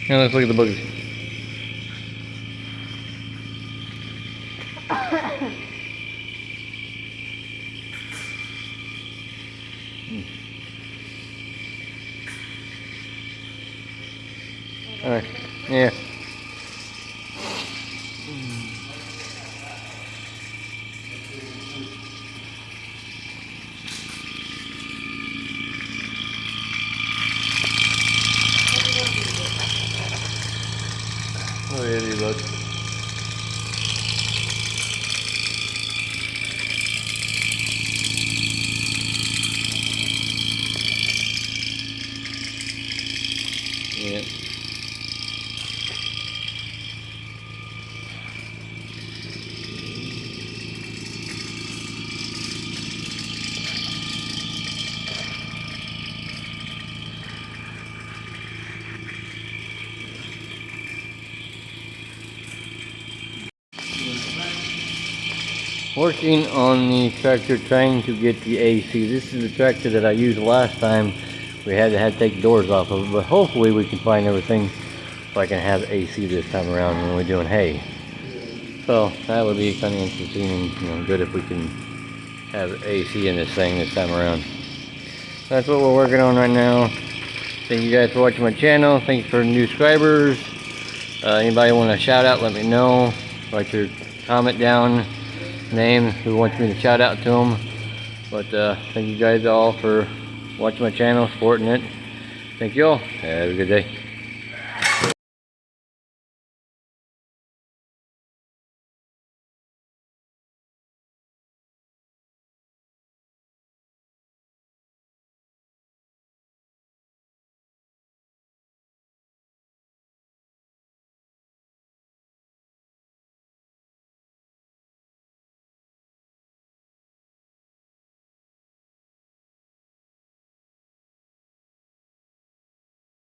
Now let's look at the bugs. Alright, yeah. Oh yeah, these bugs. Yeah. Working on the tractor trying to get the AC. This is the tractor that I used last time. We had to take doors off of it, but hopefully we can find everything so I can have AC this time around when we're doing hay. So that would be kind of interesting and good if we can have AC in this thing this time around. That's what we're working on right now. Thank you guys for watching my channel. Thanks for new subscribers. Anybody want a shout out, let me know. Write your comment down, name who wants me to shout out to them. But thank you guys all for watching my channel, supporting it. Thank you all. Have a good day.